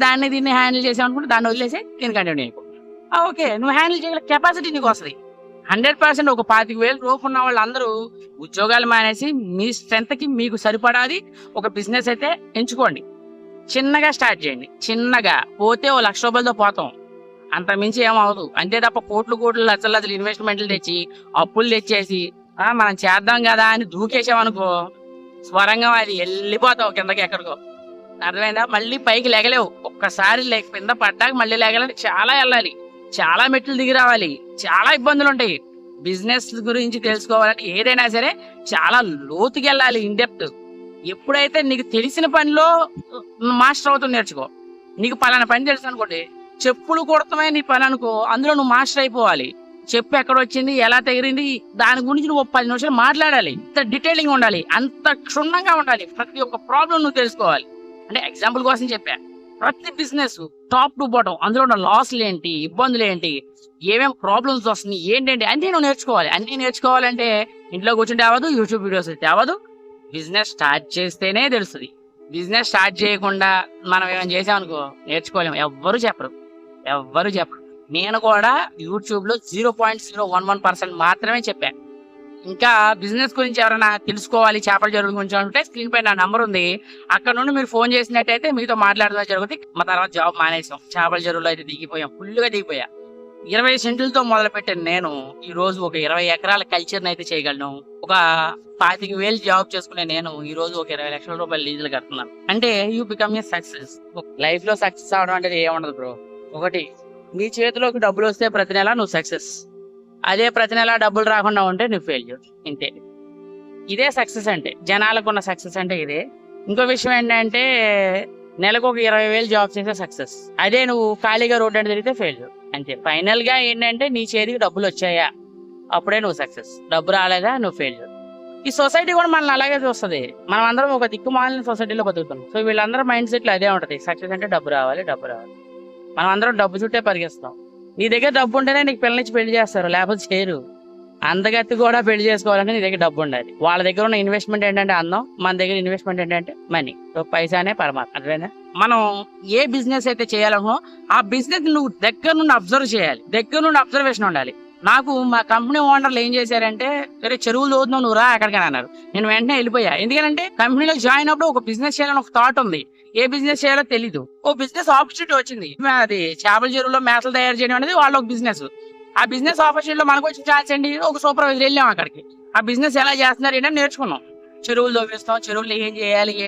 దాన్ని దీన్ని హ్యాండిల్ చేసావు అనుకుంటే దాన్ని వదిలేసి నేను కంటిన్యూ అయిపో. ఓకే, నువ్వు హ్యాండిల్ చేయగల కెపాసిటీ నీకు వస్తుంది. 100% ఒక 25,000 రూపు ఉన్న వాళ్ళందరూ ఉద్యోగాలు మానేసి మీ స్ట్రెంత్కి మీకు సరిపడాది ఒక బిజినెస్ అయితే ఎంచుకోండి. చిన్నగా స్టార్ట్ చేయండి. చిన్నగా పోతే ఓ ₹1,00,000తో పోతాం, అంత మించి ఏమవదు. అంతే తప్ప కోట్లు కోట్లు లక్షలు లక్షలు ఇన్వెస్ట్మెంట్లు తెచ్చి అప్పులు తెచ్చేసి మనం చేద్దాం కదా అని దూకేసామనుకో స్వరంగం అది వెళ్ళిపోతావు కిందకి ఎక్కడికో. అర్థమైందా? మళ్ళీ పైకి లేగలేవు. ఒక్కసారి కింద పడ్డాక మళ్ళీ లేగలని చాలా వెళ్ళాలి, చాలా మెట్లు దిగి రావాలి, చాలా ఇబ్బందులు ఉంటాయి. బిజినెస్ గురించి తెలుసుకోవాలంటే ఏదైనా సరే చాలా లోతుకి వెళ్ళాలి, ఇన్ డెప్త్. ఎప్పుడైతే నీకు తెలిసిన పనిలో మాస్టర్ అవుతుంది నేర్చుకో. నీకు పలానా పని తెలుసు అనుకోండి, చెప్పులు కొడతామే నీ పని అనుకో, అందులో నువ్వు మాస్టర్ అయిపోవాలి. చెప్పు ఎక్కడ వచ్చింది, ఎలా తగిరింది, దాని గురించి నువ్వు 10 నిమిషాలు మాట్లాడాలి. అంత డీటెయిలింగ్ ఉండాలి, అంత క్షుణ్ణంగా ఉండాలి. ప్రతి ఒక్క ప్రాబ్లం నువ్వు తెలుసుకోవాలి. అంటే ఎగ్జాంపుల్ కోసం చెప్పా. ప్రతి బిజినెస్ టాప్ టు బాటం అందులో ఉన్న లాస్లు ఏంటి, ఇబ్బందులు ఏంటి, ఏమేమి ప్రాబ్లమ్స్ వస్తున్నాయి ఏంటంటే అన్నీ నువ్వు నేర్చుకోవాలి. అన్నీ నేర్చుకోవాలంటే ఇంట్లో కూర్చుంటే అవ్వదు, యూట్యూబ్ వీడియోస్ అయితే అవ్వదు. బిజినెస్ స్టార్ట్ చేస్తేనే తెలుస్తుంది. బిజినెస్ స్టార్ట్ చేయకుండా మనం ఏమైనా చేసామనుకో నేర్చుకోలేము. ఎవ్వరు చెప్పరు. నేను కూడా యూట్యూబ్లో 0.011% మాత్రమే చెప్పాను. ఇంకా బిజినెస్ గురించి ఎవరైనా తెలుసుకోవాలి, చేపల చెరువుల గురించి అంటే స్క్రీన్ పైన నా నంబర్ ఉంది, అక్కడ నుండి మీరు ఫోన్ చేసినట్టయితే మీతో మాట్లాడడం జరుగుతుంది. మా తర్వాత జాబ్ మానేసాం, చేపల చెరువులో అయితే దిగిపోయాం, ఫుల్గా దిగిపోయా. 20 సెంట్లతో మొదలు పెట్టాను నేను. ఈ రోజు ఒక 20 ఎకరాల కల్చర్ని అయితే చేయగలను. ఒక 25,000 జాబ్ చేసుకునే నేను ఈ రోజు ఒక 20 లక్షల రూపాయలు లీజులు కడుతున్నాను. అంటే you become a success. Life లో సక్సెస్ అవడం అంటే ఏముండదు బ్రో. ఒకటి, నీ చేతిలోకి డబ్బులు వస్తే ప్రతి నెల నువ్వు సక్సెస్. అదే ప్రతి నెల డబ్బులు రాకుండా ఉంటే నువ్వు ఫెయిల్యూర్. ఇంతే. ఇదే సక్సెస్ అంటే, జనాలకు ఉన్న సక్సెస్ అంటే ఇదే. ఇంకో విషయం ఏంటంటే నెలకు ఒక 20,000 జాబ్ చేసే సక్సెస్. అదే నువ్వు ఖాళీగా రోడ్డు అంటే తిరిగితే ఫెయిల్యూర్. అంతే. ఫైనల్ గా ఏంటంటే నీ చేతికి డబ్బులు వచ్చాయా అప్పుడే నువ్వు సక్సెస్, డబ్బు రాలేదా నువ్వు ఫెయిల్యూర్. ఈ సొసైటీ కూడా మనల్ని అలాగే చూస్తుంది. మనం అందరం ఒక దిక్కుమాలిన సొసైటీలో బతుకుతున్నాం. సో వీళ్ళందరూ మైండ్ సెట్లు అదే ఉంటది. సక్సెస్ అంటే డబ్బు రావాలి. మనం అందరం డబ్బు చుట్టే పరిగెస్తాం. నీ దగ్గర డబ్బు ఉంటేనే నీకు పిల్లనిచ్చి పెళ్లి చేస్తారు, లేకపోతే చేయరు. అందగత్తి కూడా పెళ్లి చేసుకోవాలంటే నీ దగ్గర డబ్బు ఉండాలి. వాళ్ళ దగ్గర ఉన్న ఇన్వెస్ట్మెంట్ ఏంటంటే అందం, మన దగ్గర ఇన్వెస్ట్మెంట్ ఏంటంటే మనీ. సో పైసానే పరమాత్మ. అర్థమైందా? మనం ఏ బిజినెస్ అయితే చేయాలనో ఆ బిజినెస్ నువ్వు దగ్గర నుండి అబ్జర్వ్ చేయాలి, దగ్గర నుండి అబ్జర్వేషన్ ఉండాలి. నాకు మా కంపెనీ ఓనర్లు ఏం చేశారంటే, సరే చెరువులు చదువుతున్నావు నువ్వు రా ఎక్కడికైనా అన్నారు. నేను వెంటనే వెళ్ళిపోయా. ఎందుకంటే కంపెనీలో జాయిన్ అప్పుడు ఒక బిజినెస్ చేయాలని ఒక థాట్ ఉంది, ఏ బిజినెస్ చేయాలో తెలీదు. ఓ బిజినెస్ ఆపర్చునిటీ వచ్చింది. అది చేపల చెరువులో మేతలు తయారు చేయడం అనేది వాళ్ళ ఒక బిజినెస్. ఆ బిజినెస్ ఆపర్చునిటీలో మనకు వచ్చిన ఛాన్స్ అండి, ఒక సూపర్వైజర్ వెళ్ళాం అక్కడికి. ఆ బిజినెస్ ఎలా చేస్తున్నారు ఏంటని నేర్చుకున్నాం. చెరువులు తవ్విస్తాం, చెరువులు ఏం చేయాలి